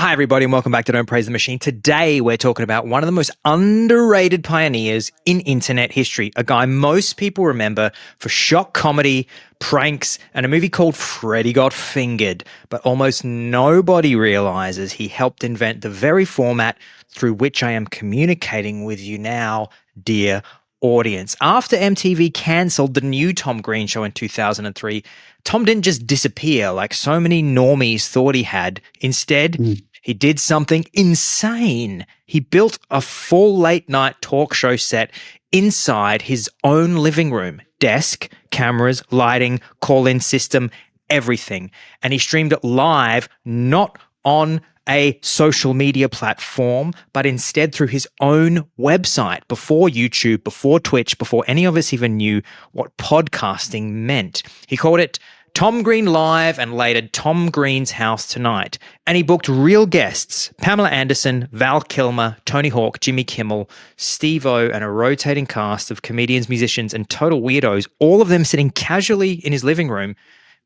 Hi, everybody, and welcome back to Don't Praise the Machine. Today, we're talking about one of the most underrated pioneers in internet history, a guy most people remember for shock comedy, pranks, and a movie called Freddy Got Fingered. But almost nobody realizes he helped invent the very format through which I am communicating with you now, dear audience. After MTV cancelled the new Tom Green show in 2003, Tom didn't just disappear like so many normies thought he had. Instead, he did something insane. He built a full late-night talk show set inside his own living room. Desk, cameras, lighting, call-in system, everything. And he streamed it live, not on a social media platform, but instead through his own website, before YouTube, before Twitch, before any of us even knew what podcasting meant. He called it Tom Green Live and later Tom Green's House Tonight. And he booked real guests, Pamela Anderson, Val Kilmer, Tony Hawk, Jimmy Kimmel, Steve-O, and a rotating cast of comedians, musicians, and total weirdos, all of them sitting casually in his living room,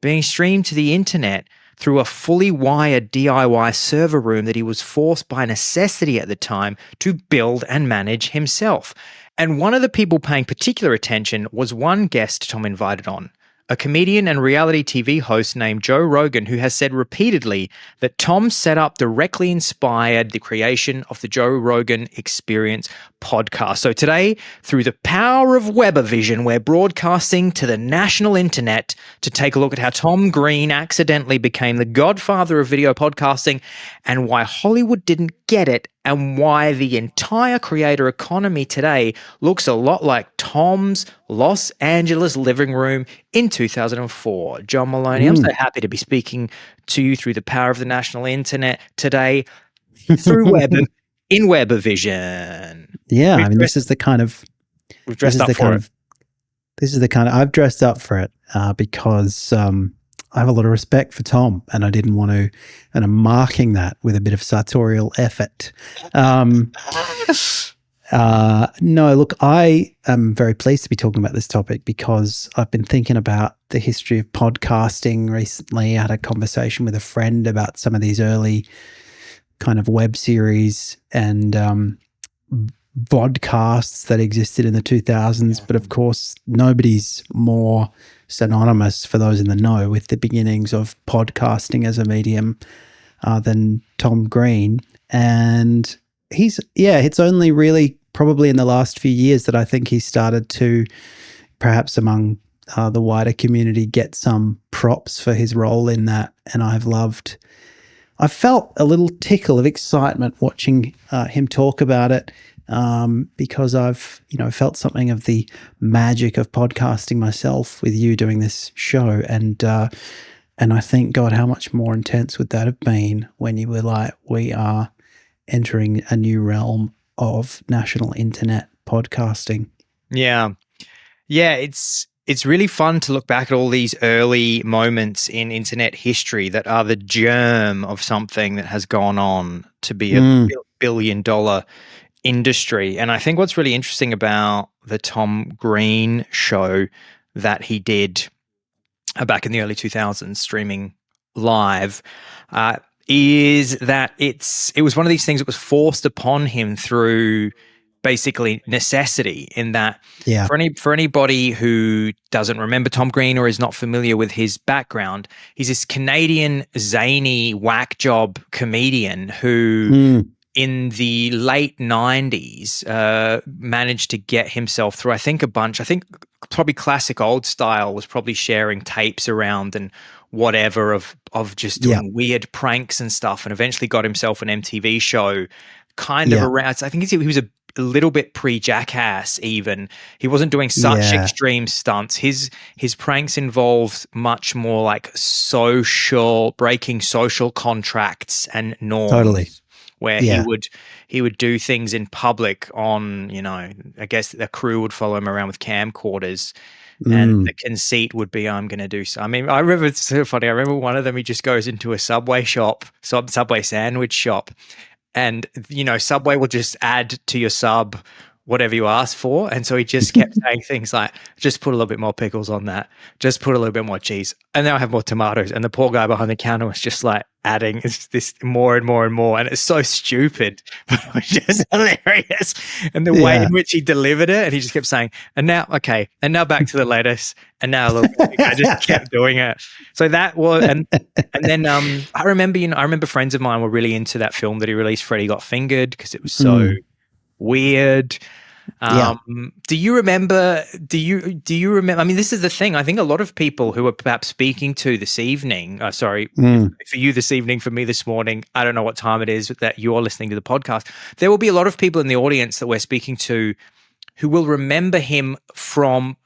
being streamed to the internet through a fully wired DIY server room that he was forced by necessity at the time to build and manage himself. And one of the people paying particular attention was one guest Tom invited on, a comedian and reality TV host named Joe Rogan, who has said repeatedly that Tom's setup directly inspired the creation of the Joe Rogan Experience podcast. So today, through the power of Webavision, we're broadcasting to the national internet to take a look at how Tom Green accidentally became the godfather of video podcasting and why Hollywood didn't get it, and why the entire creator economy today looks a lot like Tom's Los Angeles living room in 2004. John Maloney, I'm so happy to be speaking to you through the power of the national internet today through in Webavision. Yeah, I mean, this is the kind of We've dressed up for it. This is the kind of I've dressed up for it because I have a lot of respect for Tom, and I didn't want to, and I'm marking that with a bit of sartorial effort. No, look, I am very pleased to be talking about this topic because I've been thinking about the history of podcasting recently. I had a conversation with a friend about some of these early kind of web series and vodcasts that existed in the 2000s. But of course, nobody's more synonymous, for those in the know, with the beginnings of podcasting as a medium than Tom Green. And it's only really probably in the last few years that I think he started to, perhaps among the wider community, get some props for his role in that. And I felt a little tickle of excitement watching him talk about it because I've, felt something of the magic of podcasting myself with you doing this show. And I think, God, how much more intense would that have been when you were like, we are entering a new realm of national internet podcasting. Yeah. It's really fun to look back at all these early moments in internet history that are the germ of something that has gone on to be a billion-dollar industry. And I think what's really interesting about the Tom Green show that he did back in the early 2000s, streaming live, is that it was one of these things that was forced upon him through basically necessity, in that for anybody who doesn't remember Tom Green or is not familiar with his background, he's this Canadian zany whack job comedian who in the late 90s managed to get himself through, I think probably Classic Old Style was probably sharing tapes around and whatever of just doing weird pranks and stuff, and eventually got himself an MTV show kind of around. I think he was a little bit pre-Jackass even. He wasn't doing such extreme stunts. His pranks involved much more like breaking social contracts and norms. Totally. Where he would do things in public on, I guess the crew would follow him around with camcorders. And the conceit would be, I'm going to do so. I mean, I remember, it's so funny. I remember one of them, he just goes into a Subway sandwich shop. And, Subway will just add to your sub whatever you asked for. And so he just kept saying things like, just put a little bit more pickles on that. Just put a little bit more cheese. And now I have more tomatoes. And the poor guy behind the counter was just like adding this more and more and more. And it's so stupid, but it was just hilarious. And the way in which he delivered it, and he just kept saying, and now back to the lettuce. And now look, I just kept doing it. So that was, and then I remember friends of mine were really into that film that he released, Freddy Got Fingered, because it was so weird. Do you remember? I mean, this is the thing. I think a lot of people who are perhaps speaking to this evening, for you this evening, for me this morning, I don't know what time it is that you're listening to the podcast. There will be a lot of people in the audience that we're speaking to who will remember him from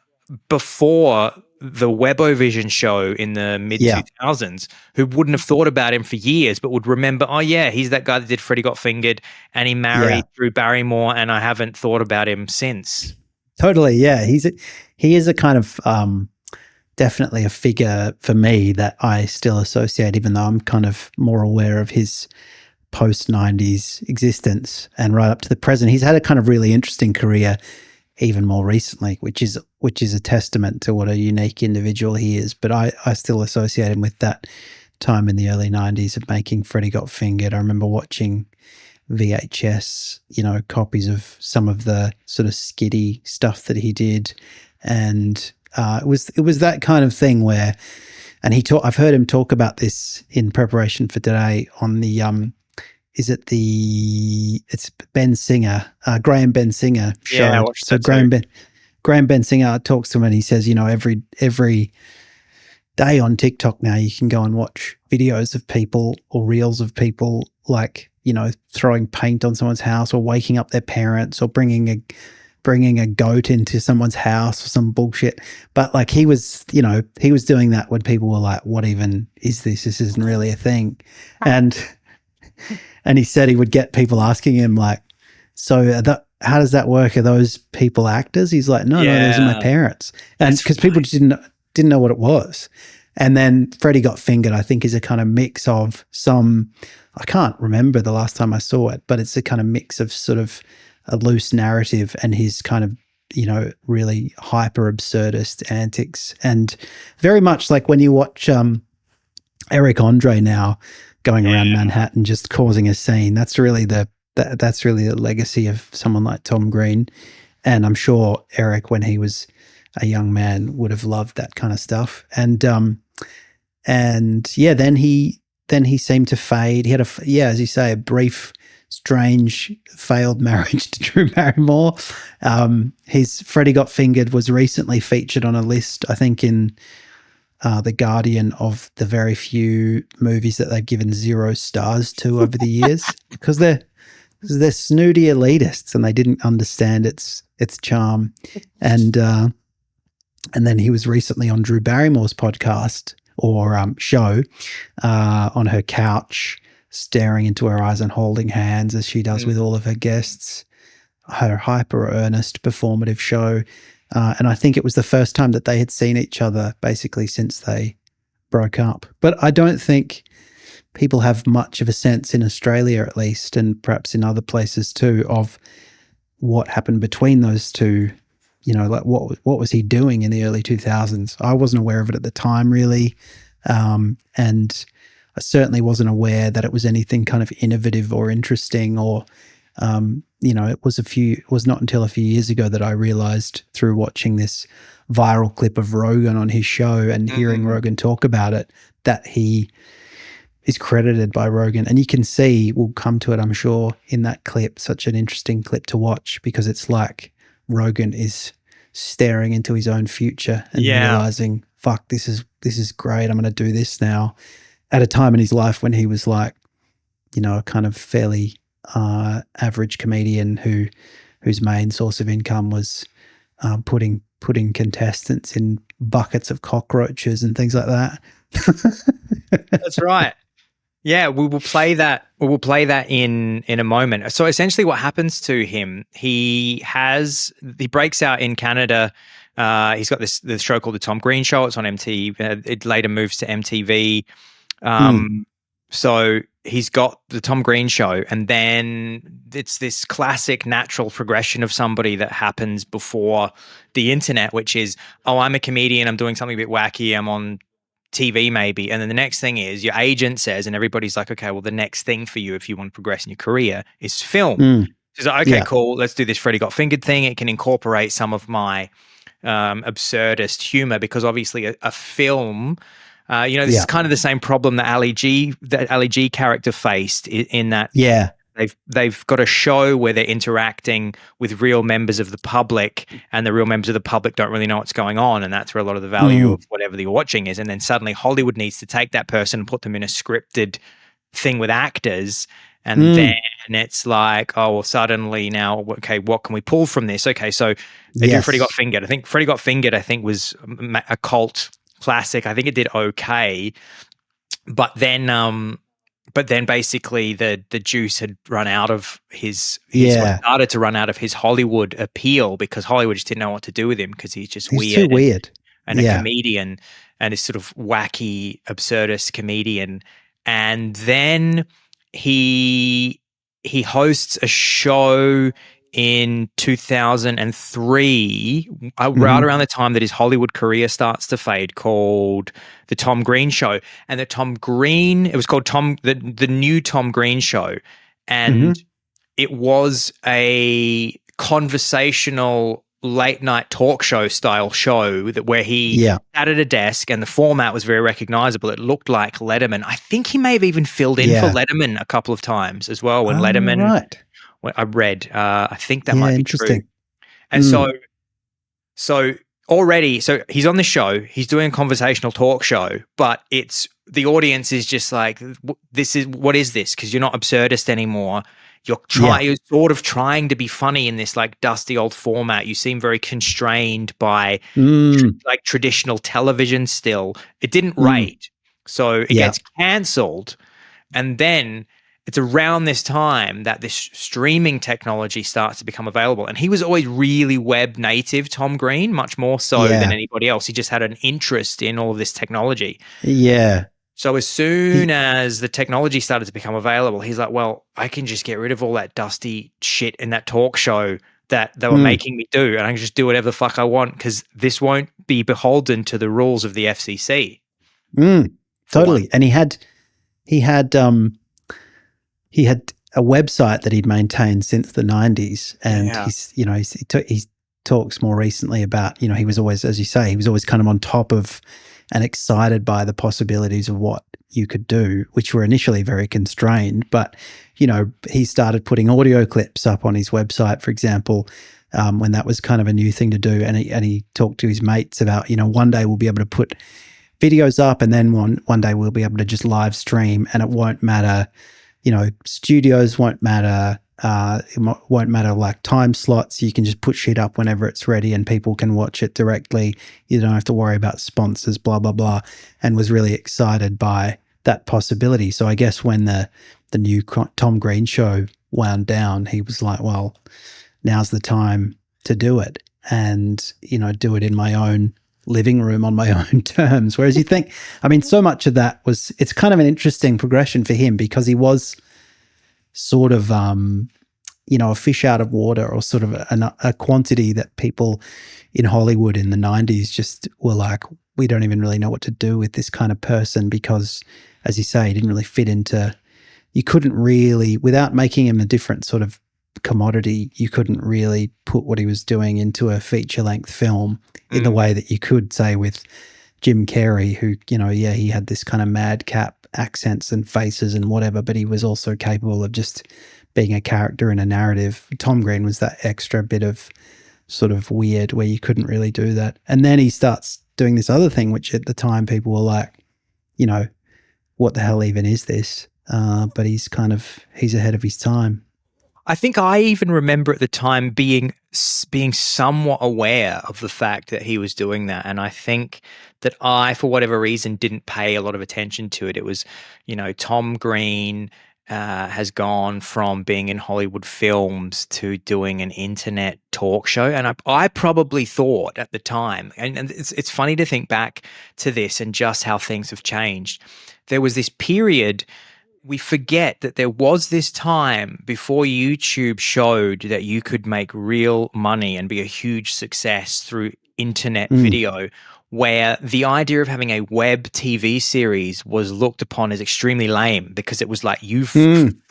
before the Webovision show in the mid 2000s, who wouldn't have thought about him for years, but would remember, oh yeah, he's that guy that did Freddy Got Fingered, and he married Drew Barrymore, and I haven't thought about him since. Totally, yeah. He is a kind of definitely a figure for me that I still associate, even though I'm kind of more aware of his post-90s existence and right up to the present. He's had a kind of really interesting career even more recently, which is a testament to what a unique individual he is. But I still associate him with that time in the early 90s of making Freddy Got Fingered. I remember watching VHS, copies of some of the sort of skitty stuff that he did. And it was that kind of thing where, and I've heard him talk about this in preparation for today on the, it's Ben Singer, Graham Ben Singer show. Yeah, I watched so that Graham Ben Singer talks to him and he says, every day on TikTok now you can go and watch videos of people or reels of people like, throwing paint on someone's house or waking up their parents or bringing a goat into someone's house or some bullshit. But like he was doing that when people were like, what even is this? This isn't really a thing. And he said he would get people asking him like, so how does that work? Are those people actors? He's like, no, those are my parents. And because people didn't know what it was. And then Freddy Got Fingered, I think, is a kind of mix of I can't remember the last time I saw it, but it's a kind of mix of sort of a loose narrative and his kind of, really hyper absurdist antics. And very much like when you watch Eric Andre now going around Manhattan just causing a scene, that's really the legacy of someone like Tom Green. And I'm sure Eric, when he was a young man, would have loved that kind of stuff. And then he seemed to fade. He had as you say, a brief, strange, failed marriage to Drew Barrymore. His Freddy Got Fingered was recently featured on a list, I think, in The Guardian, of the very few movies that they've given 0 stars to over the years because they're snooty elitists and they didn't understand its charm. And then he was recently on Drew Barrymore's podcast or show on her couch, staring into her eyes and holding hands as she does with all of her guests, her hyper earnest performative show. And I think it was the first time that they had seen each other basically since they broke up. But I don't think people have much of a sense in Australia, at least, and perhaps in other places too, of what happened between those two. Like what was he doing in the early 2000s? I wasn't aware of it at the time, really. And I certainly wasn't aware that it was anything kind of innovative or interesting or, it was not until a few years ago that I realized through watching this viral clip of Rogan on his show and hearing Rogan talk about it, that he is credited by Rogan. And you can see, we'll come to it, I'm sure, in that clip, such an interesting clip to watch because it's like Rogan is staring into his own future and realizing, fuck, this is great. I'm going to do this now at a time in his life when he was like, a kind of fairly average comedian whose main source of income was putting contestants in buckets of cockroaches and things like that. That's right. Yeah, we will play that. We will play that in a moment. So essentially, what happens to him? He breaks out in Canada. He's got this show called The Tom Green Show. It's on MTV. It later moves to MTV. So he's got the Tom Green show, and then it's this classic natural progression of somebody that happens before the internet, which is, oh, I'm a comedian, I'm doing something a bit wacky, I'm on TV maybe, and then the next thing is your agent says, and everybody's like, okay, well, the next thing for you if you want to progress in your career is film. She's like, okay, Yeah. cool, let's do this Freddie Got Fingered thing. It can incorporate some of my absurdist humor, because obviously a film, this is kind of the same problem that Ali G character faced in that they've got a show where they're interacting with real members of the public, and the real members of the public don't really know what's going on, and that's where a lot of the value of whatever you're watching is. And then suddenly Hollywood needs to take that person and put them in a scripted thing with actors, and then it's like, oh, well, suddenly now, okay, what can we pull from this? Okay, so they do Freddie Got Fingered. I think Freddie Got Fingered, was a cult classic. I think it did okay, but then basically the juice had run out of his started to run out of his Hollywood appeal, because Hollywood just didn't know what to do with him, because he's just too weird and a comedian, and this sort of wacky absurdist comedian. And then he hosts a show in 2003, right around the time that his Hollywood career starts to fade, called The Tom Green Show. And it was called the New Tom Green Show. And it was a conversational late night talk show style show where he sat at a desk, and the format was very recognizable. It looked like Letterman. I think he may have even filled in for Letterman a couple of times as well when Letterman. I read. I think that might be true. And so he's on the show. He's doing a conversational talk show, but the audience is just like, what is this? Because you're not absurdist anymore. You're sort of trying to be funny in this like dusty old format. You seem very constrained by like traditional television still. It didn't rate. So it gets cancelled. And then it's around this time that this streaming technology starts to become available. And he was always really web native, Tom Green, much more so than anybody else. He just had an interest in all of this technology. Yeah. So as soon as the technology started to become available, he's like, well, I can just get rid of all that dusty shit in that talk show that they were making me do, and I can just do whatever the fuck I want, because this won't be beholden to the rules of the FCC. Totally. And he had a website that he'd maintained since the 90s, and he talks more recently about, he was always, as you say, he was always kind of on top of and excited by the possibilities of what you could do, which were initially very constrained. But, he started putting audio clips up on his website, for example, when that was kind of a new thing to do. And he talked to his mates about, one day we'll be able to put videos up, and then one day we'll be able to just live stream, and it won't matter, studios won't matter. It won't matter like time slots. You can just put shit up whenever it's ready, and people can watch it directly. You don't have to worry about sponsors, blah, blah, blah, and was really excited by that possibility. So I guess when the new Tom Green show wound down, he was like, well, now's the time to do it, and, do it in my own living room on my own terms. Whereas you think, so much of that it's kind of an interesting progression for him, because he was sort of, a fish out of water, or sort of a quantity that people in Hollywood in the 90s just were like, we don't even really know what to do with this kind of person, because, as you say, he didn't really fit into, you couldn't really, without making him a different sort of commodity, you couldn't really put what he was doing into a feature-length film in the way that you could, say, with Jim Carrey, who, he had this kind of madcap accents and faces and whatever, but he was also capable of just being a character in a narrative. Tom Green was that extra bit of sort of weird where you couldn't really do that. And then he starts doing this other thing, which at the time people were like, what the hell even is this? But he's ahead of his time. I think I even remember at the time being somewhat aware of the fact that he was doing that. And I think that I, for whatever reason, didn't pay a lot of attention to it. It was, Tom Green has gone from being in Hollywood films to doing an internet talk show. And I probably thought at the time, and it's funny to think back to this and just how things have changed. There was this period we forget that there was this time before YouTube showed that you could make real money and be a huge success through internet video, where the idea of having a web TV series was looked upon as extremely lame because it was like you've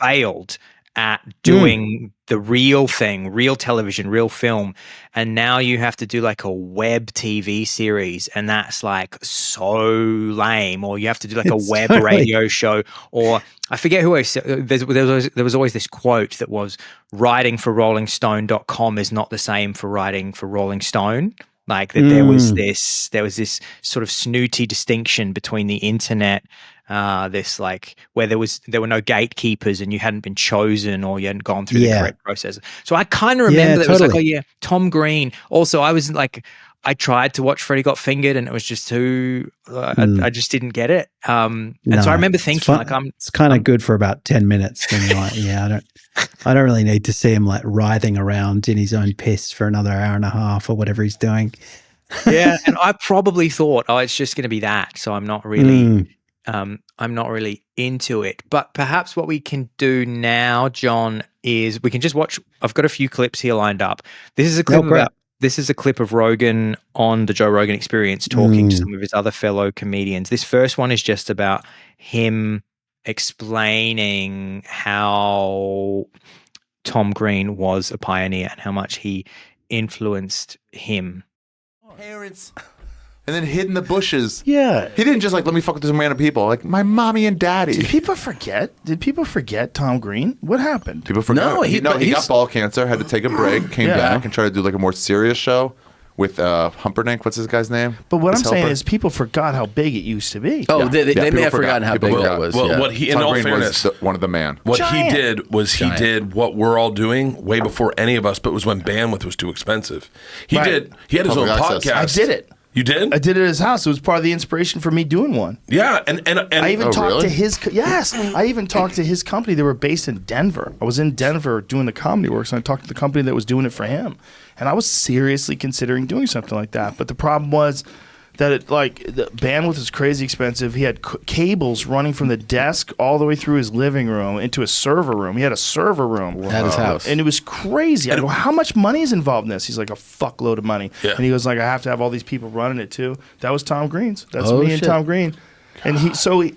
failed at doing the real thing, real television, real film. And now you have to do like a web TV series, and that's like so lame. Or you have to do like a web radio show, or I forget who I said. There was always this quote that was, writing for rollingstone.com is not the same for writing for Rolling Stone. Like that there was this sort of snooty distinction between the internet, this like where there were no gatekeepers and you hadn't been chosen or you hadn't gone through the correct process. So I kind of remember that it was like, oh yeah, Tom Green. Also, I was like, I tried to watch Freddy Got Fingered and it was just too, I just didn't get it. And so I remember thinking it's kind of good for about 10 minutes. Then you're like, yeah, I don't really need to see him like writhing around in his own piss for another hour and a half or whatever he's doing. Yeah. And I probably thought, oh, it's just going to be that. So I'm not really, into it. But perhaps what we can do now, John, is we can just watch. I've got a few clips here lined up. This is a clip of Rogan on the Joe Rogan Experience talking to some of his other fellow comedians. This first one is just about him explaining how Tom Green was a pioneer and how much he influenced him. Parents, and then hid in the bushes. Yeah. He didn't just like, let me fuck with some random people. Like, my mommy and daddy. Did people forget Tom Green? What happened? People forgot. No, he got ball cancer, had to take a break, came back and tried to do like a more serious show with Humperdinck. What's this guy's name? But what I'm saying is people forgot how big it used to be. Oh, they may have forgotten how big it was. Well, what he, in all fairness, one of the man. What he did was he did what we're all doing way before any of us, but it was when bandwidth was too expensive. He had his own podcast. I did it. You did? I did it at his house. It was part of the inspiration for me doing one. Yeah, and I even talked to his I even talked to his company. They were based in Denver. I was in Denver doing the Comedy Works, and I talked to the company that was doing it for him. And I was seriously considering doing something like that. But the problem was that the bandwidth was crazy expensive. He had cables running from the desk all the way through his living room into a server room. He had a server room at his house, and it was crazy. I go, how much money is involved in this? He's like, a fuckload of money. Yeah. And he goes like, I have to have all these people running it too. That was Tom Green's. That's me and Tom Green. And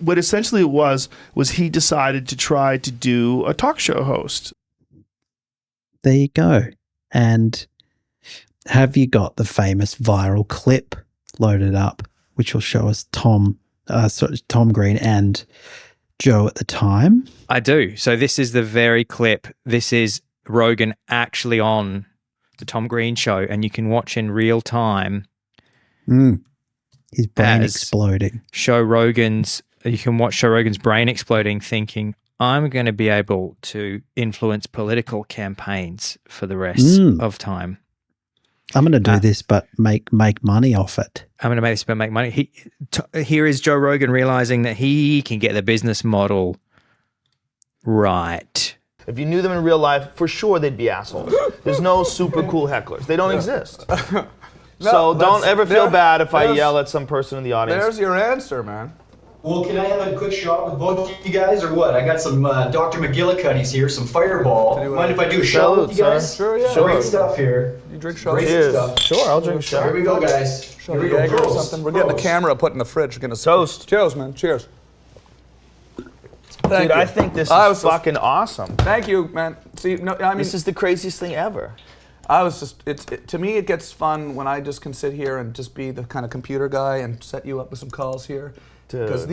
what essentially it was he decided to try to do a talk show host. There you go. And have you got the famous viral clip loaded up, which will show us Tom Green and Joe at the time? I do. So this is the very clip. This is Rogan actually on the Tom Green show, and you can watch in real time. His brain exploding. You can watch Joe Rogan's brain exploding, thinking, I'm going to be able to influence political campaigns for the rest of time. I'm going to do this, but make money off it. I'm going to make this, but make money. Here is Joe Rogan realizing that he can get the business model right. If you knew them in real life, for sure they'd be assholes. There's no super cool hecklers. They don't exist. So don't ever feel bad if I yell at some person in the audience. There's your answer, man. Well, can I have a quick shot with both of you guys, or what? I got some Dr. McGillicuddy's here, some Fireball. Mind if I do a shot with you guys? Sure, yeah. Great stuff here. You drink shots? Great stuff. Sure, I'll drink a shot. Here we go, guys. Here we go. Or something. We're getting a camera put in the fridge. We're gonna toast. Cheers, man. Cheers. Dude, I think this is fucking awesome. Thank you, man. See, no, I mean, this is the craziest thing ever. To me, it gets fun when I just can sit here and just be the kind of computer guy and set you up with some calls here. Because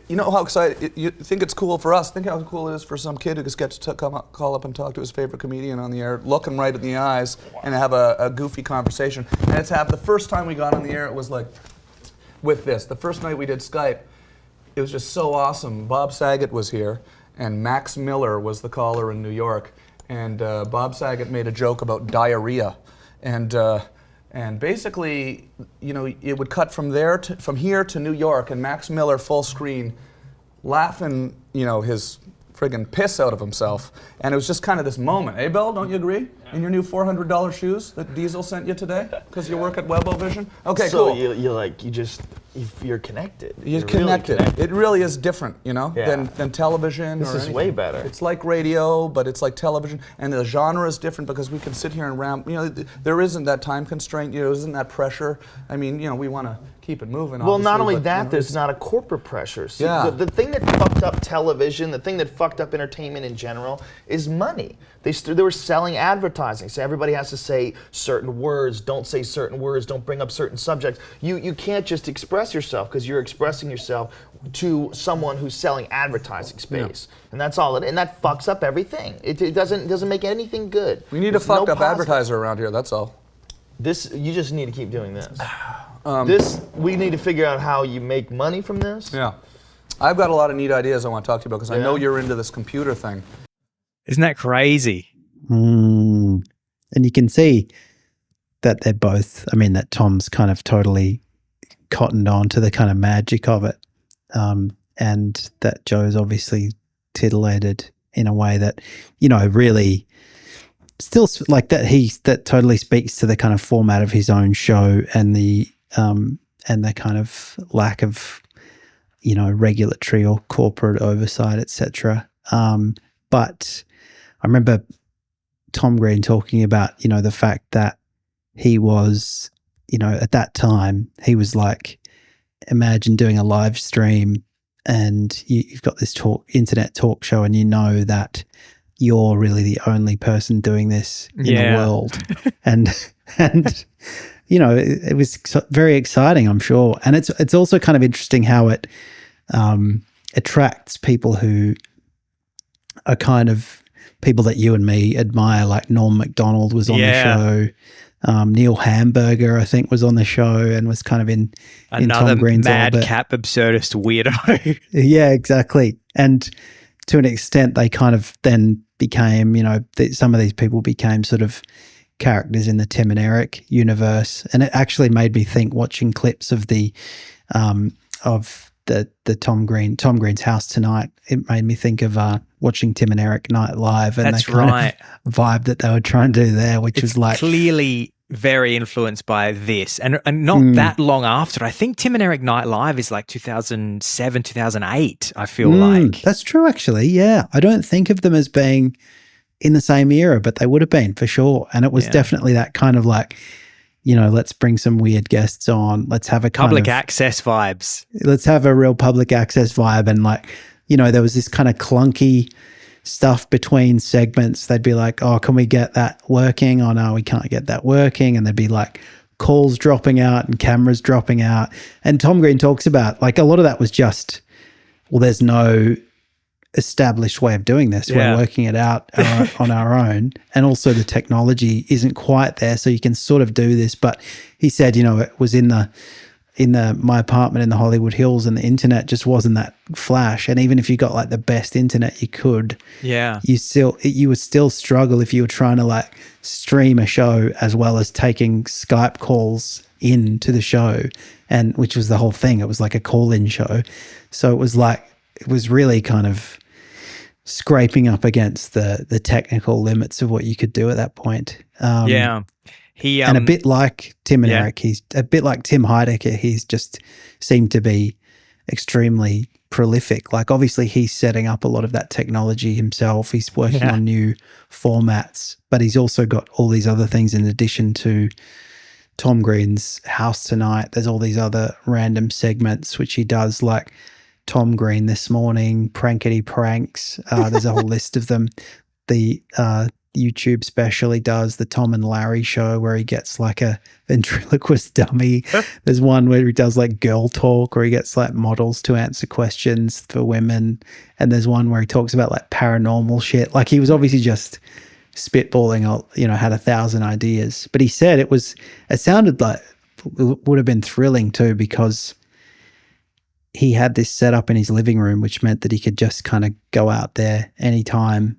you know how excited, you think it's cool for us, think how cool it is for some kid who just gets to call up and talk to his favorite comedian on the air, look him right in the eyes, and have a goofy conversation. And the first time we got on the air, it was like, with this. The first night we did Skype, it was just so awesome. Bob Saget was here, and Max Miller was the caller in New York. And Bob Saget made a joke about diarrhea. And basically, you know, it would cut from here to New York, and Max Miller full screen, laughing, you know, his friggin' piss out of himself. And it was just kind of this moment. Hey, Bill, don't you agree? In your new $400 shoes that Diesel sent you today, because you work at Webovision. Okay, so cool. So you just if you're connected. You're connected. Really connected. It really is different, you know, Yeah. than television. This or is anything. way better. It's like radio, but it's like television, and the genre is different because we can sit here and ramp. You know, there isn't that time constraint. You know, there isn't that pressure. I mean, you know, we want to keep it moving. Well, not only but, that, you know, there's not a corporate pressure. See, Yeah. the thing that fucked up television, the thing that fucked up entertainment in general, is money. They were selling advertising. So everybody has to say certain words, don't say certain words, don't bring up certain subjects. You can't just express yourself because you're expressing yourself to someone who's selling advertising space. Yeah. And that's all and that fucks up everything. It doesn't make anything good. We need a fucked up advertiser around here, that's all. You just need to keep doing this. We need to figure out how you make money from this. Yeah. I've got a lot of neat ideas I want to talk to you about because I know you're into this computer thing. Isn't that crazy? And you can see that they're both, I mean, that Tom's kind of totally cottoned on to the kind of magic of it. And that Joe's obviously titillated in a way that, you know, really still like that that totally speaks to the kind of format of his own show and the kind of lack of, you know, regulatory or corporate oversight, etc. But I remember Tom Green talking about, you know, the fact that he was, you know, at that time, he was like, imagine doing a live stream and you've got this internet talk show and you know that you're really the only person doing this in the world. and you know, it was very exciting, I'm sure. And it's also kind of interesting how it attracts people who are kind of people that you and me admire, like Norm Macdonald was on the show. Neil Hamburger, I think, was on the show and was kind of in Tom Green's orbit. Madcap absurdist weirdo. Yeah, exactly. And to an extent, they kind of then became, you know, some of these people became sort of characters in the Tim and Eric universe. And it actually made me think, watching clips of the Tom Green's House Tonight, it made me think of watching Tim and Eric Night Live and That's the kind right. of vibe that they were trying to do there, which was like clearly very influenced by this, and not that long after. I think Tim and Eric Night Live is like 2007, 2008. I feel like that's true. Actually, yeah, I don't think of them as being in the same era, but they would have been for sure. And it was definitely that kind of like, you know, let's bring some weird guests on. Let's have a kind public of access vibes. Let's have a real public access vibe. And like, you know, there was this kind of clunky stuff between segments. They'd be like, oh, can we get that working? Oh, no, we can't get that working. And there'd be like calls dropping out and cameras dropping out. And Tom Green talks about like a lot of that was just, well, there's no established way of doing this. We're working it out on our own. And also the technology isn't quite there. So you can sort of do this. But he said, you know, it was in my apartment in the Hollywood Hills and the internet just wasn't that flash. And even if you got like the best internet you could, you would still struggle if you were trying to like stream a show as well as taking Skype calls into the show, and which was the whole thing. It was like a call-in show. So it was like, it was really kind of scraping up against the technical limits of what you could do at that point. And a bit like Tim and Eric, he's a bit like Tim Heidecker. He's just seemed to be extremely prolific. Like obviously he's setting up a lot of that technology himself. He's working on new formats, but he's also got all these other things in addition to Tom Green's House Tonight. There's all these other random segments which he does, like Tom Green This Morning, Prankety Pranks. There's a whole list of them. The YouTube special he does, the Tom and Larry show, where he gets like a ventriloquist dummy. There's one where he does like girl talk, where he gets like models to answer questions for women. And there's one where he talks about like paranormal shit. Like he was obviously just spitballing, you know, had 1,000 ideas. But he said it sounded like it would have been thrilling too, because he had this set up in his living room, which meant that he could just kind of go out there anytime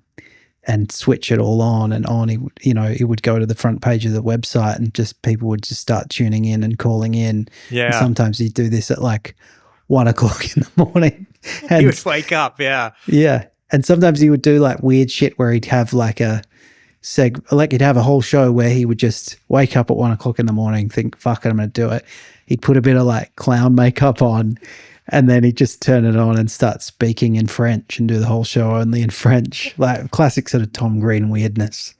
and switch it all on and on. He would go to the front page of the website and just people would just start tuning in and calling in. Yeah. And sometimes he'd do this at like 1 o'clock in the morning. And he would wake up. Yeah. Yeah. And sometimes he would do like weird shit where he'd have like like he'd have a whole show where he would just wake up at 1 o'clock in the morning, think, fuck it, I'm going to do it. He'd put a bit of like clown makeup on, and then he'd just turn it on and start speaking in French and do the whole show only in French. Like classic sort of Tom Green weirdness.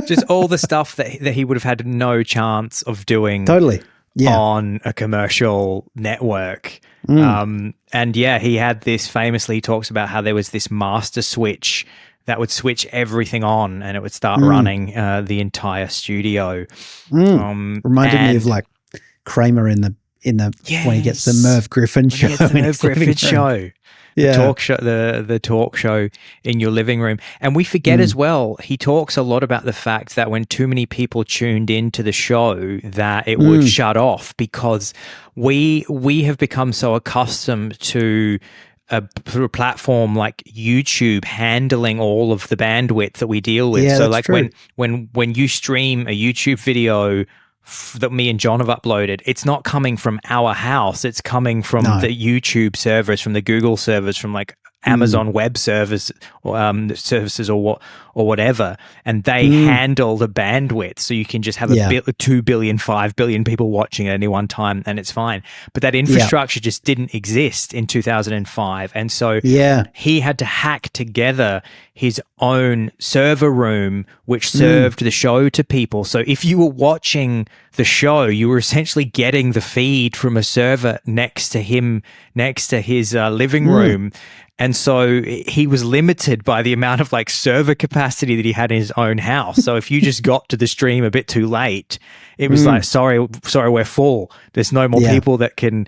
Just all the stuff that he would have had no chance of doing Totally. Yeah. on a commercial network. And yeah, he had this famously, he talks about how there was this master switch that would switch everything on and it would start running the entire studio. Reminded me of like Kramer in the when he gets the Merv Griffin show. The talk show in your living room. And we forget as well, he talks a lot about the fact that when too many people tuned into the show that it would shut off, because we have become so accustomed to a platform like YouTube handling all of the bandwidth that we deal with. Yeah, so that's like true. when you stream a YouTube video that me and John have uploaded, it's not coming from our house. It's coming from the YouTube servers, from the Google servers, from like Amazon Web Service services or whatever, and they handle the bandwidth, so you can just have 2 billion, 5 billion people watching at any one time, and it's fine. But that infrastructure just didn't exist in 2005, and so he had to hack together his own server room, which served the show to people. So if you were watching the show, you were essentially getting the feed from a server next to his living room. And so he was limited by the amount of like server capacity that he had in his own house. So if you just got to the stream a bit too late, it was like, sorry, we're full. There's no more people that can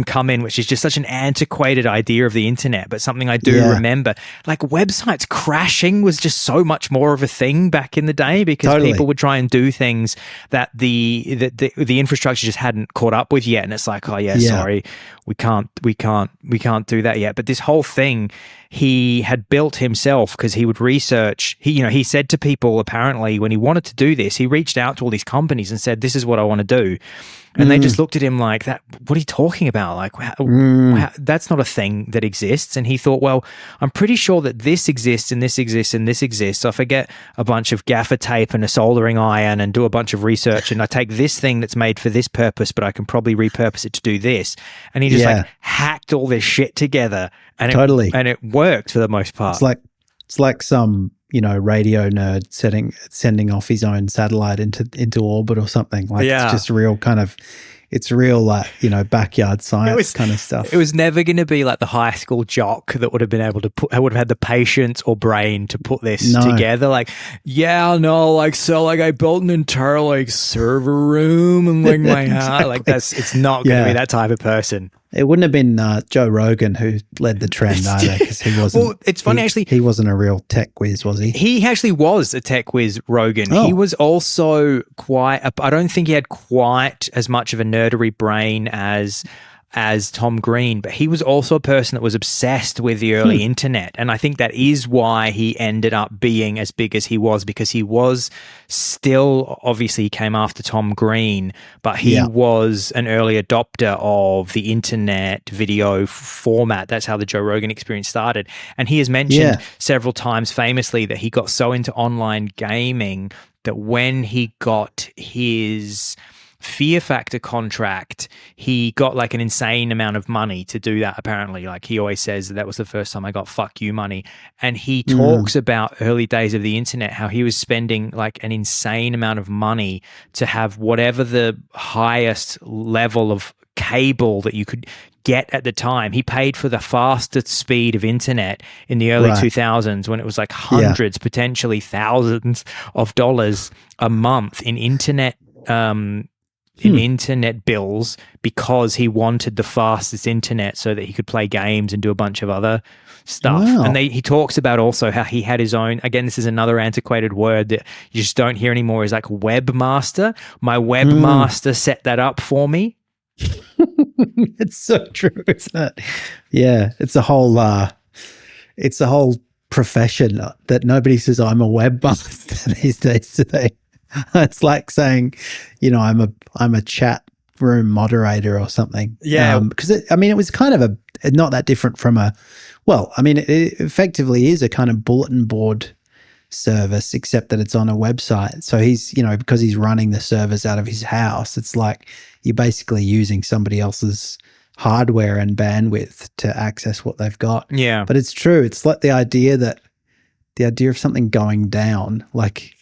come in, which is just such an antiquated idea of the internet, but something I do remember. Like websites crashing was just so much more of a thing back in the day, because people would try and do things that the infrastructure just hadn't caught up with yet. And it's like, sorry, we can't do that yet. But this whole thing he had built himself, because he would research. He said to people, apparently, when he wanted to do this, he reached out to all these companies and said, this is what I want to do. And they just looked at him like, that. What are you talking about? Like, that's not a thing that exists. And he thought, well, I'm pretty sure that this exists and this exists and this exists. So if I get a bunch of gaffer tape and a soldering iron and do a bunch of research, and I take this thing that's made for this purpose, but I can probably repurpose it to do this. And he just like hacked all this shit together, and it worked for the most part. It's like some radio nerd sending off his own satellite into orbit or something. Like it's just real kind of, it's real like, backyard science kind of stuff. It was never going to be like the high school jock that would have been able to would have had the patience or brain to put this together. Like, I built an entire like server room and like my house. Like it's not going to be that type of person. It wouldn't have been Joe Rogan who led the trend either, because he wasn't. Well, it's funny actually. He wasn't a real tech whiz, was he? He actually was a tech whiz, Rogan. Oh. He was also I don't think he had quite as much of a nerdery brain as Tom Green, but he was also a person that was obsessed with the early internet. And I think that is why he ended up being as big as he was, because he was still, obviously he came after Tom Green, but he was an early adopter of the internet video format. That's how the Joe Rogan experience started. And he has mentioned several times famously that he got so into online gaming that when he got his Fear Factor contract, he got like an insane amount of money to do that, apparently. Like he always says that was the first time I got fuck you money. And he talks about early days of the internet, how he was spending like an insane amount of money to have whatever the highest level of cable that you could get at the time. He paid for the fastest speed of internet in the early 2000s, when it was like hundreds, potentially thousands of dollars a month in internet internet bills, because he wanted the fastest internet so that he could play games and do a bunch of other stuff. And he talks about also how he had his own, again, this is another antiquated word that you just don't hear anymore, is like webmaster. My webmaster set that up for me. It's so true, isn't it? Yeah, it's a whole profession that nobody says I'm a webmaster these days today. It's like saying, I'm a chat room moderator or something. Yeah. Because it was kind of not that different from it effectively is a kind of bulletin board service, except that it's on a website. So he's, because he's running the servers out of his house, it's like you're basically using somebody else's hardware and bandwidth to access what they've got. Yeah. But it's true. It's like the idea of something going down, like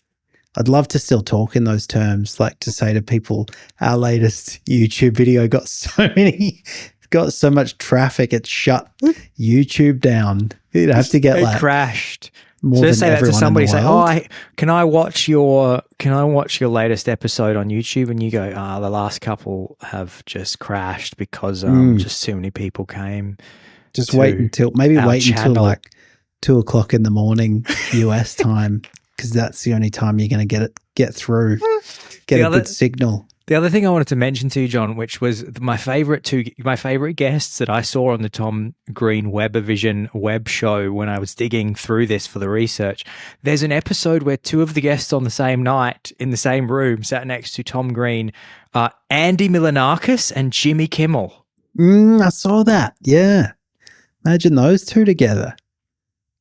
I'd love to still talk in those terms, like to say to people, our latest YouTube video got so much traffic, it shut YouTube down. You'd have to get it crashed. More so than say that to somebody, say, world. can I watch your latest episode on YouTube? And you go, the last couple have just crashed because just too many people came. Just wait until like 2 o'clock in the morning US time, because that's the only time you're going to get through, a good signal. The other thing I wanted to mention to you, John, which was my favorite guests that I saw on the Tom Green Webavision web show when I was digging through this for the research. There's an episode where two of the guests on the same night in the same room sat next to Tom Green, Andy Milonakis and Jimmy Kimmel. I saw that. Yeah. Imagine those two together.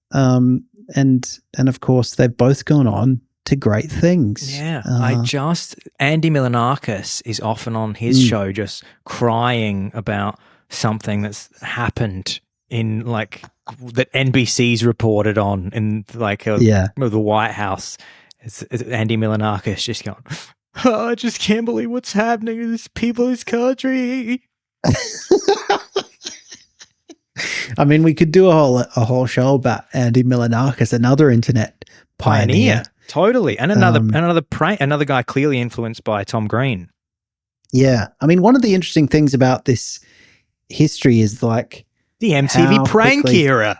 And of course they've both gone on to great things. Yeah. Andy Milonakis is often on his show just crying about something that's happened in that NBC's reported on in the White House. It's Andy Milonakis just going, I just can't believe what's happening to these people in this country. I mean, we could do a whole show about Andy Milonakis, another internet pioneer. Totally. And another guy clearly influenced by Tom Green. Yeah. I mean, one of the interesting things about this history is like the MTV prank era.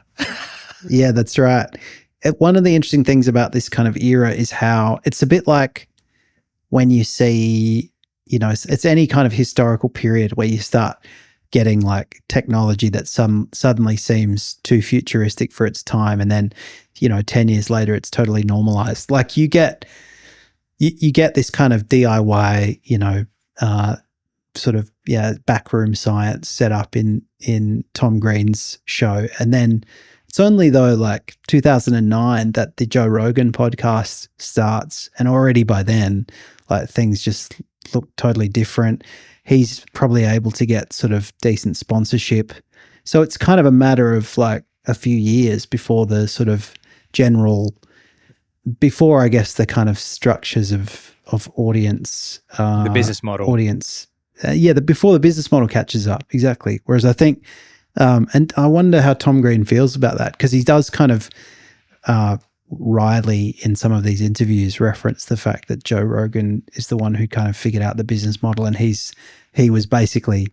Yeah, that's right. One of the interesting things about this kind of era is how it's a bit like when you see, it's any kind of historical period where you start getting like technology that suddenly seems too futuristic for its time, and then 10 years later it's totally normalized. Like you get this kind of DIY backroom science set up in Tom Green's show, and then it's only though like 2009 that the Joe Rogan podcast starts, and already by then like things just look totally different. He's probably able to get sort of decent sponsorship. So it's kind of a matter of like a few years before the sort of before I guess the kind of structures of audience. The business model. Audience. Before the business model catches up. Exactly. Whereas I think, and I wonder how Tom Green feels about that, because he does kind of wryly in some of these interviews reference the fact that Joe Rogan is the one who kind of figured out the business model, and he was basically,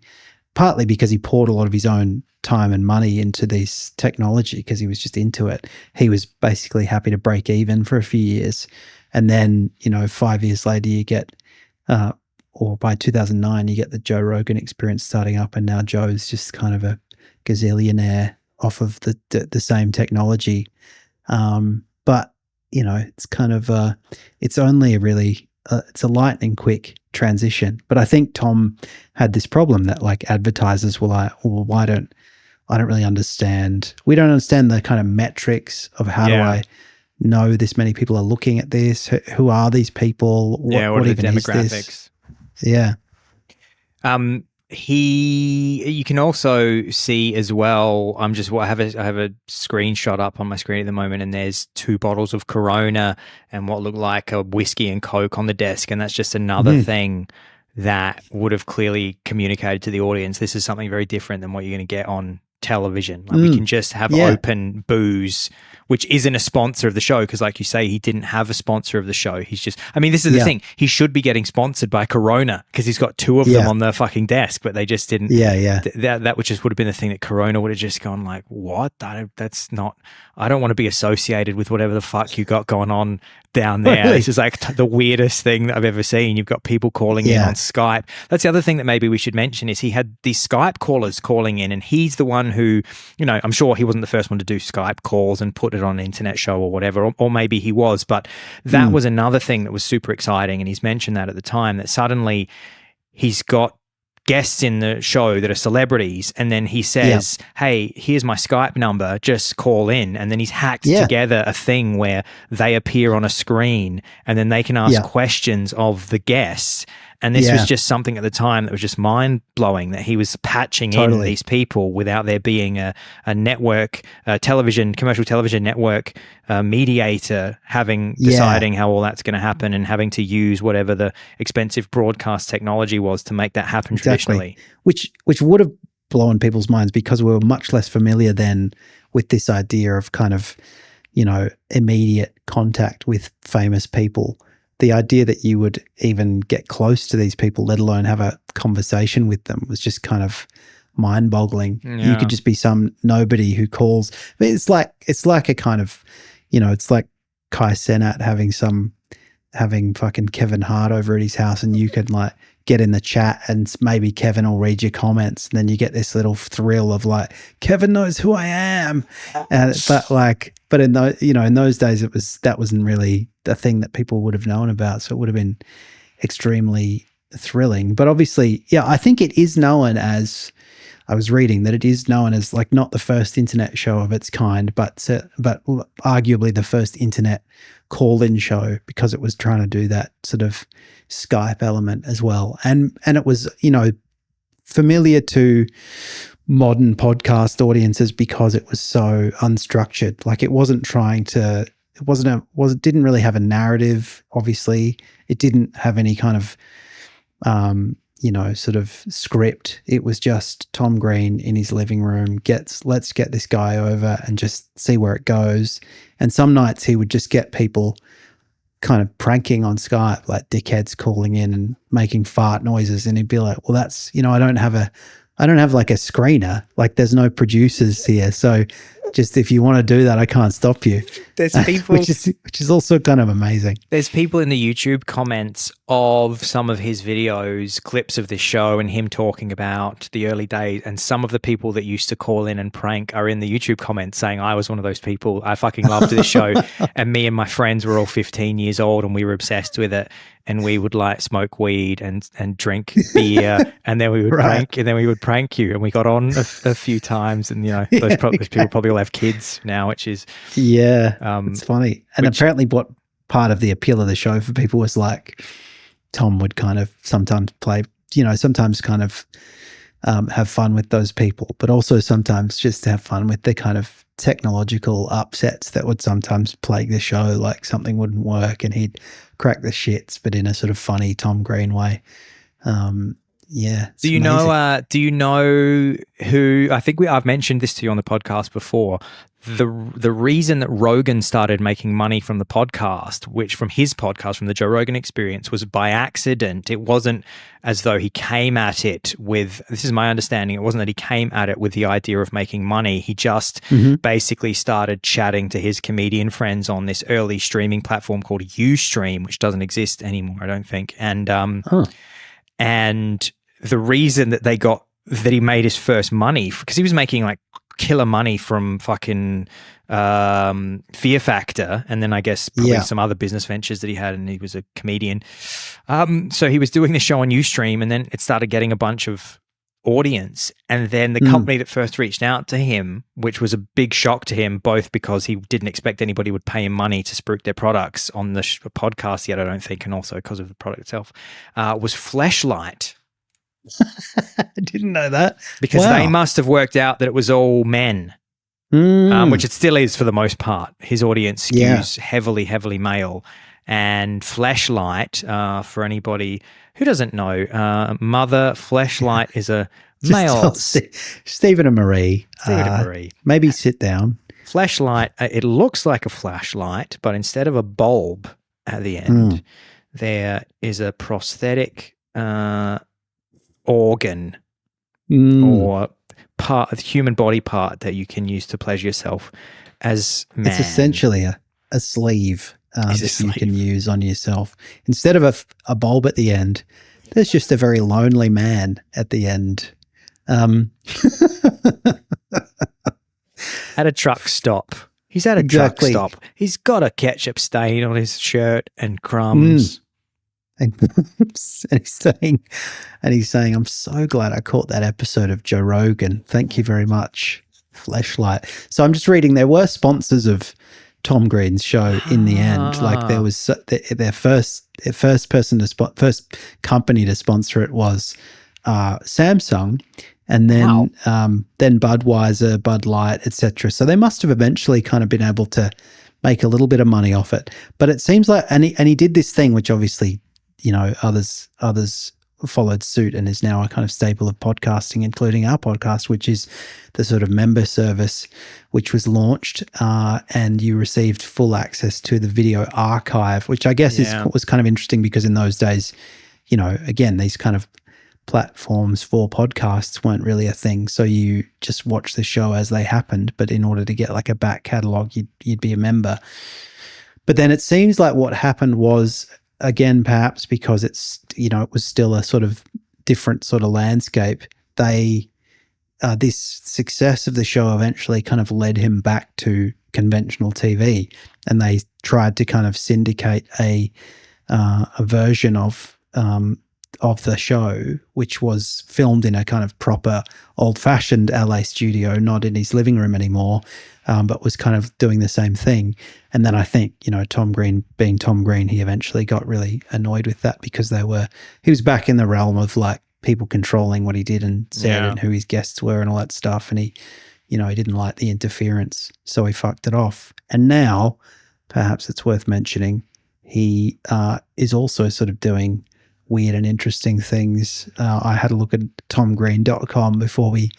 partly because he poured a lot of his own time and money into this technology because he was just into it. He was basically happy to break even for a few years, and then 5 years later you get or by 2009 you get the Joe Rogan experience starting up, and now Joe's just kind of a gazillionaire off of the same technology. But it's kind of it's only a really it's a lightning quick transition. But I think Tom had this problem that like advertisers were like, well, I don't really understand. We don't understand the kind of metrics of how do I know this many people are looking at this? Who are these people? What are the demographics? Is this? Yeah. You can also see as well, I have a screenshot up on my screen at the moment, and there's 2 bottles of Corona and what looked like a whiskey and Coke on the desk, and that's just another thing that would have clearly communicated to the audience this is something very different than what you're going to get on television. Like we can just have open booze, which isn't a sponsor of the show, because like you say, he didn't have a sponsor of the show. He's just, I mean, this is the thing. He should be getting sponsored by Corona because he's got 2 of them on the fucking desk, but they just didn't. That would have been the thing that Corona would have just gone like, what? That's not, I don't want to be associated with whatever the fuck you got going on down there. This is like the weirdest thing that I've ever seen. You've got people calling in on Skype. That's the other thing that maybe we should mention is he had these Skype callers calling in, and he's the one who, I'm sure he wasn't the first one to do Skype calls and put it on an internet show or whatever, or maybe he was, but that was another thing that was super exciting. And he's mentioned that at the time, that suddenly he's got guests in the show that are celebrities, and then he says, hey, here's my Skype number, just call in. And then he's hacked together a thing where they appear on a screen and then they can ask questions of the guests. And this was just something at the time that was just mind-blowing, that he was patching in these people without there being a network, commercial television network mediator deciding how all that's going to happen and having to use whatever the expensive broadcast technology was to make that happen traditionally. Which would have blown people's minds because we were much less familiar then with this idea of kind of, immediate contact with famous people. The idea that you would even get close to these people, let alone have a conversation with them, was just kind of mind-boggling. Yeah. You could just be some nobody who calls. I mean, it's like a kind of, it's like Kai Cenat having fucking Kevin Hart over at his house, and you could like get in the chat and maybe Kevin will read your comments, and then you get this little thrill of like, Kevin knows who I am. But in those days that wasn't really the thing that people would have known about. So it would have been extremely thrilling. But obviously, I think it is known as, I was reading that it is known as like not the first internet show of its kind, but arguably the first internet call-in show, because it was trying to do that sort of Skype element as well. And it was, familiar to modern podcast audiences because it was so unstructured. Like it didn't really have a narrative, obviously. It didn't have any kind of, sort of script. It was just Tom Green in his living room let's get this guy over and just see where it goes. And some nights he would just get people kind of pranking on Skype, like dickheads calling in and making fart noises. And he'd be like, well, that's, I don't have like a screener, like there's no producers here. So just if you want to do that, I can't stop you. There's people, which is also kind of amazing. There's people in the YouTube comments of some of his videos, clips of this show, and him talking about the early days. And some of the people that used to call in and prank are in the YouTube comments saying, I was one of those people. I fucking loved this show. And me and my friends were all 15 years old and we were obsessed with it. And we would like smoke weed and drink beer, and then we would prank you. And we got on a few times, and those people probably all have kids now, which is it's funny. And apparently, what part of the appeal of the show for people was like Tom would kind of sometimes play, sometimes kind of have fun with those people, but also sometimes just have fun with the kind of technological upsets that would sometimes plague the show, like something wouldn't work and he'd crack the shits, but in a sort of funny Tom Green way. Do you know who, I think I've mentioned this to you on the podcast before, the reason that Rogan started making money from the podcast, from the Joe Rogan Experience, was by accident. It wasn't as though he came at it with, this is my understanding, it wasn't that he came at it with the idea of making money. He just basically started chatting to his comedian friends on this early streaming platform called Ustream, which doesn't exist anymore, I don't think. And the reason that he made his first money, because he was making like killer money from fucking Fear Factor, and then I guess probably some other business ventures that he had, and he was a comedian. So he was doing this show on Ustream, and then it started getting a bunch of audience. And then the company that first reached out to him, which was a big shock to him, both because he didn't expect anybody would pay him money to spruik their products on the podcast yet, I don't think, and also because of the product itself, was Fleshlight. I didn't know that. Because they must have worked out that it was all men, which it still is for the most part. His audience skews heavily male. And Fleshlight, for anybody who doesn't know, Mother Fleshlight is a male. Stephen and Marie. Maybe sit down. Fleshlight, it looks like a flashlight, but instead of a bulb at the end, there is a prosthetic organ or part of the human body part that you can use to pleasure yourself as man. It's essentially a sleeve that you can use on yourself. Instead of a bulb at the end, there's just a very lonely man at the end. At a truck stop. He's at a truck stop. He's got a ketchup stain on his shirt and crumbs. And he's saying, I'm so glad I caught that episode of Joe Rogan. Thank you very much, Fleshlight. So I'm just reading, there were sponsors of Tom Green's show in the end. Like there was their first company to sponsor it was Samsung, and then then Budweiser, Bud Light, etc. So they must have eventually kind of been able to make a little bit of money off it. But it seems like, and he did this thing, which obviously, others followed suit and is now a kind of staple of podcasting, including our podcast, which is the sort of member service, which was launched, and you received full access to the video archive, which I guess was kind of interesting because in those days, again, these kind of platforms for podcasts weren't really a thing. So you just watch the show as they happened, but in order to get like a back catalog, you'd be a member. But then it seems like what happened was, again, perhaps because it's, it was still a sort of different sort of landscape, this success of the show eventually kind of led him back to conventional TV, and they tried to kind of syndicate a version of the show, which was filmed in a kind of proper old-fashioned LA studio, not in his living room anymore, but was kind of doing the same thing. And then I think, Tom Green being Tom Green, he eventually got really annoyed with that because he was back in the realm of like people controlling what he did and said and who his guests were and all that stuff. And he didn't like the interference, so he fucked it off. And now, perhaps it's worth mentioning, he is also sort of doing weird and interesting things. I had a look at tomgreen.com before we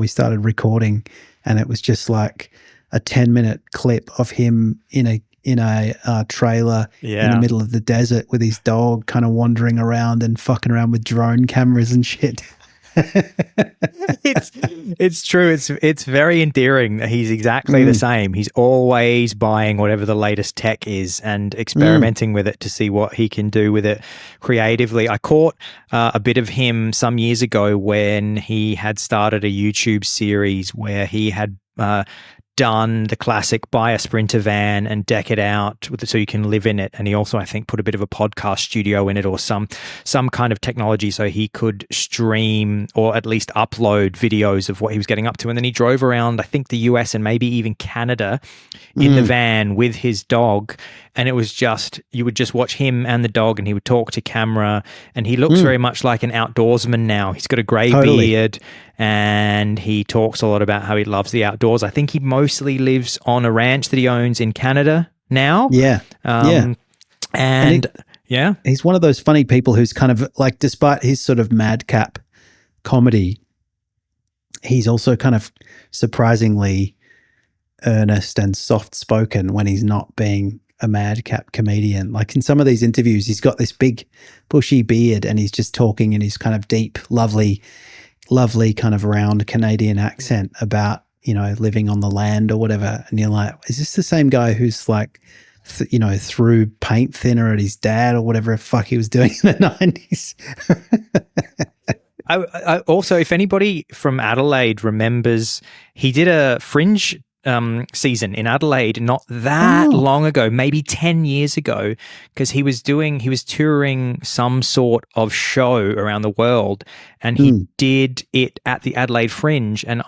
started recording, and it was just like a 10-minute clip of him in a trailer in the middle of the desert with his dog kind of wandering around and fucking around with drone cameras and shit. It's true. It's very endearing. He's exactly the same. He's always buying whatever the latest tech is and experimenting with it to see what he can do with it creatively. I caught a bit of him some years ago when he had started a YouTube series where he had done the classic buy a Sprinter van and deck it out so you can live in it. And he also, I think, put a bit of a podcast studio in it or some kind of technology so he could stream or at least upload videos of what he was getting up to. And then he drove around, I think, the US and maybe even Canada in the van with his dog. And it was just, you would just watch him and the dog, and he would talk to camera, and he looks very much like an outdoorsman now. He's got a grey beard, and he talks a lot about how he loves the outdoors. I think he mostly lives on a ranch that he owns in Canada now. And he's one of those funny people who's kind of like, despite his sort of madcap comedy, he's also kind of surprisingly earnest and soft-spoken when he's not being a madcap comedian. Like in some of these interviews, he's got this big bushy beard and he's just talking in his kind of deep, lovely kind of round Canadian accent about, living on the land or whatever. And you're like, is this the same guy who's like, threw paint thinner at his dad or whatever the fuck he was doing in the 90s? I also, if anybody from Adelaide remembers, he did a Fringe season in Adelaide not that long ago, maybe 10 years ago, because he was touring some sort of show around the world, and he did it at the Adelaide Fringe, and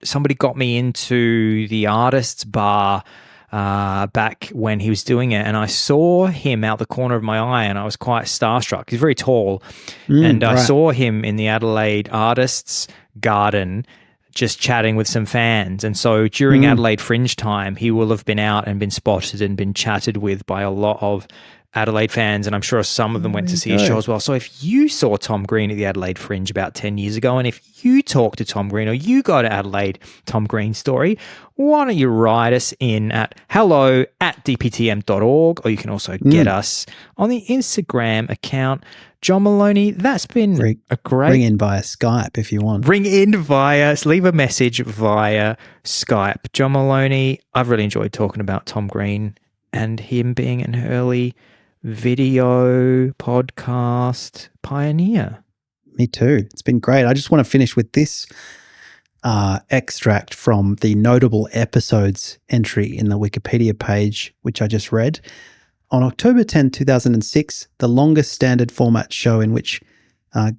somebody got me into the Artists Bar back when he was doing it, and I saw him out the corner of my eye, and I was quite starstruck. He's very tall, and I saw him in the Adelaide Artists Garden just chatting with some fans. And so during Adelaide Fringe time, he will have been out and been spotted and been chatted with by a lot of Adelaide fans, and I'm sure some of them went to see his show as well. So if you saw Tom Green at the Adelaide Fringe about 10 years ago, and if you talk to Tom Green or you go to Adelaide Tom Green story, why don't you write us in at hello@dptm.org, or you can also get us on the Instagram account. John Maloney, that's been a great... Ring in via Skype if you want. Leave a message via Skype. John Maloney, I've really enjoyed talking about Tom Green and him being an early video podcast pioneer. Me too. It's been great. I just want to finish with this extract from the notable episodes entry in the Wikipedia page, which I just read. on October 10, 2006, the longest standard format show in which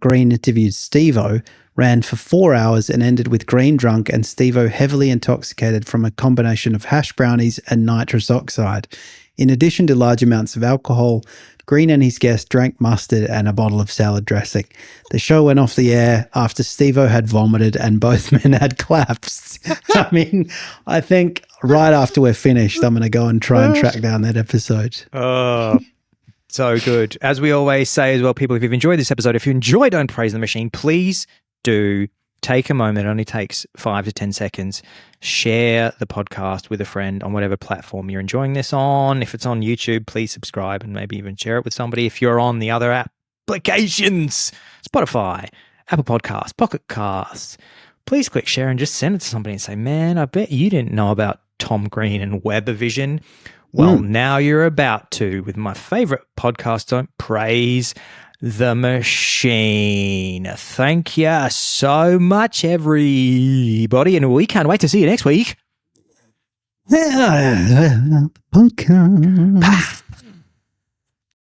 Green interviewed Steve-O ran for 4 hours and ended with Green drunk and Steve-O heavily intoxicated from a combination of hash brownies and nitrous oxide. In addition to large amounts of alcohol, Green and his guest drank mustard and a bottle of salad dressing. The show went off the air after Steve-O had vomited and both men had collapsed. I mean, I think right after we're finished, I'm going to go and try and track down that episode. Oh, so good. As we always say as well, people, if you've enjoyed this episode, if you enjoy Don't Praise the Machine, please do take a moment. It only takes 5 to 10 seconds. Share the podcast with a friend on whatever platform you're enjoying this on. If it's on YouTube, please subscribe and maybe even share it with somebody. If you're on the other applications, Spotify, Apple Podcasts, Pocket Casts, please click share and just send it to somebody and say, man, I bet you didn't know about Tom Green and Weather Vision. Well, now you're about to with my favorite podcast, Don't Praise the Machine. Thank you so much, everybody, and we can't wait to see you next week. Podcast.